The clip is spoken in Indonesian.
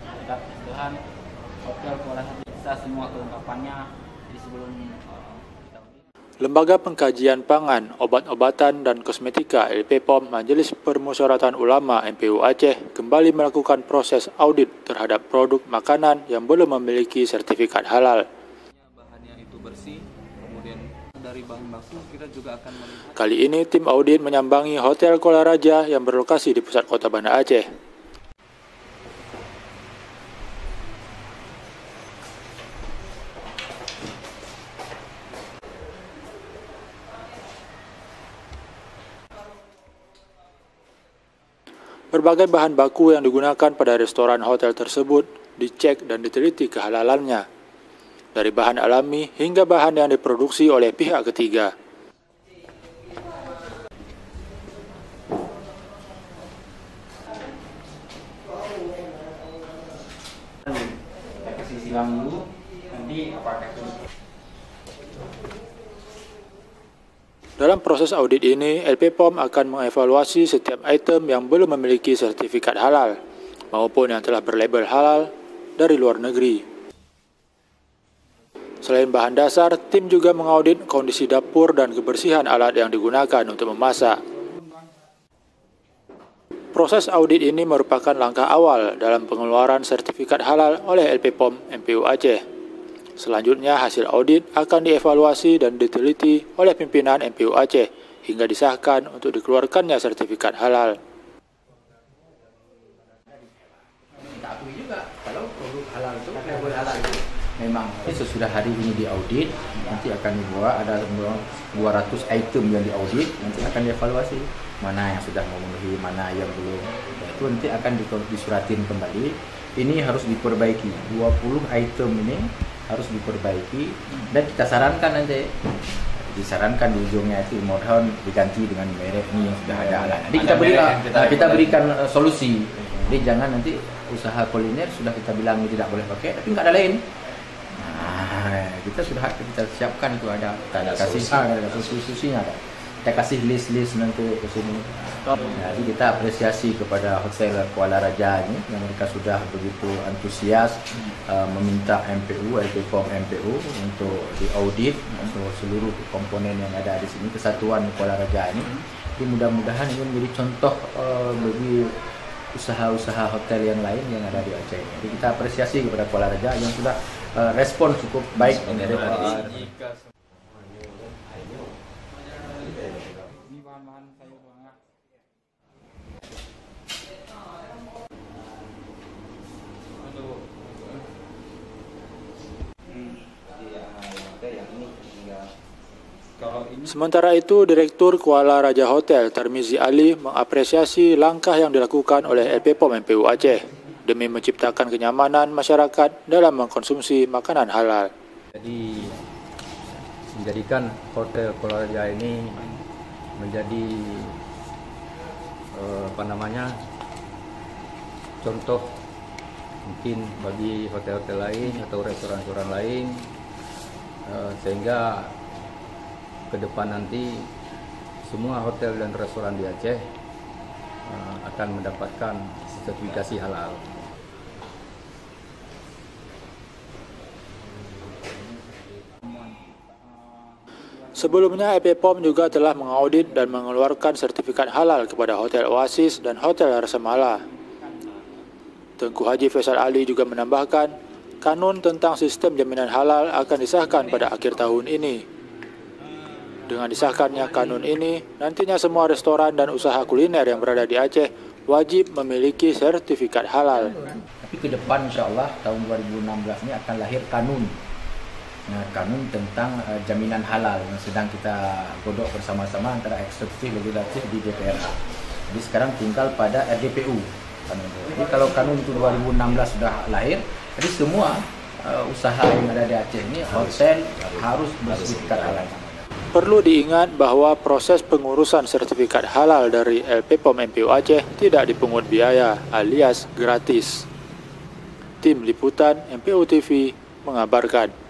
terhadap kesalahan hotel Kuala Raja semua kelengkapannya di sebelum kita audit. Lembaga Pengkajian Pangan, Obat-obatan dan Kosmetika LPPOM Majelis Permusyawaratan Ulama MPU Aceh kembali melakukan proses audit terhadap produk makanan yang belum memiliki sertifikat halal. Bahannya itu bersih, kemudian dari bahan baku kita juga akan melihat. Kali ini tim audit menyambangi Hotel Kuala Raja yang berlokasi di pusat kota Banda Aceh. Berbagai bahan baku yang digunakan pada restoran hotel tersebut dicek dan diteliti kehalalannya, dari bahan alami hingga bahan yang diproduksi oleh pihak ketiga. Kita kasih silang dulu, nanti apakah itu. Dalam proses audit ini, LPPOM akan mengevaluasi setiap item yang belum memiliki sertifikat halal maupun yang telah berlabel halal dari luar negeri. Selain bahan dasar, tim juga mengaudit kondisi dapur dan kebersihan alat yang digunakan untuk memasak. Proses audit ini merupakan langkah awal dalam pengeluaran sertifikat halal oleh LPPOM MPU Aceh. Selanjutnya, hasil audit akan dievaluasi dan diteliti oleh pimpinan MPU Aceh hingga disahkan untuk dikeluarkannya sertifikat halal. Kita akui juga kalau produk halal itu label halal itu memang sesudah hari ini diaudit, nanti akan dibuat ada 200 item yang diaudit, nanti akan dievaluasi mana yang sudah memenuhi, mana yang belum. Itu nanti akan disuratin kembali. Ini harus diperbaiki. 20 item ini harus diperbaiki dan kita sarankan nanti disarankan di ujungnya itu mohon diganti dengan merek ini yang sudah ada. Nanti kita berikan solusi. Jadi jangan nanti usaha kuliner sudah kita bilang tidak boleh pakai tapi nggak ada lain. Nah, kita siapkan itu ada solusinya ada. Kita kasih list nanti ke sini. Jadi kita apresiasi kepada Hotel Kuala Raja ini yang mereka sudah begitu antusias meminta MPU, LPPOM MPU untuk diaudit seluruh komponen yang ada di sini, kesatuan Kuala Raja ini. Jadi mudah-mudahan ini menjadi contoh bagi usaha-usaha hotel yang lain yang ada di Aceh. Jadi kita apresiasi kepada Kuala Raja yang sudah respon cukup baik dari Sementara itu, Direktur Kuala Raja Hotel Tarmizi Ali mengapresiasi langkah yang dilakukan oleh LPPOM MPU Aceh demi menciptakan kenyamanan masyarakat dalam mengkonsumsi makanan halal. Jadi menjadikan Hotel Kuala Raja ini menjadi contoh mungkin bagi hotel-hotel lain atau restoran-restoran lain, sehingga ke depan nanti semua hotel dan restoran di Aceh akan mendapatkan sertifikasi halal. Sebelumnya, LPPOM juga telah mengaudit dan mengeluarkan sertifikat halal kepada Hotel Oasis dan Hotel Rasa Mala. Tengku Haji Faisal Ali juga menambahkan, kanun tentang sistem jaminan halal akan disahkan pada akhir tahun ini. Dengan disahkannya kanun ini, nantinya semua restoran dan usaha kuliner yang berada di Aceh wajib memiliki sertifikat halal. Tapi ke depan insya Allah tahun 2016 ini akan lahir kanun. Nah, kanun tentang jaminan halal yang sedang kita godok bersama-sama antara eksekutif legislatif di DPR. Jadi sekarang tinggal pada RDPU. Jadi kalau kanun itu 2016 sudah lahir, jadi semua usaha yang ada di Aceh ini hotel harus bersertifikat halal. Perlu diingat bahwa proses pengurusan sertifikat halal dari LPPOM MPU Aceh tidak dipungut biaya alias gratis. Tim Liputan MPU TV mengabarkan.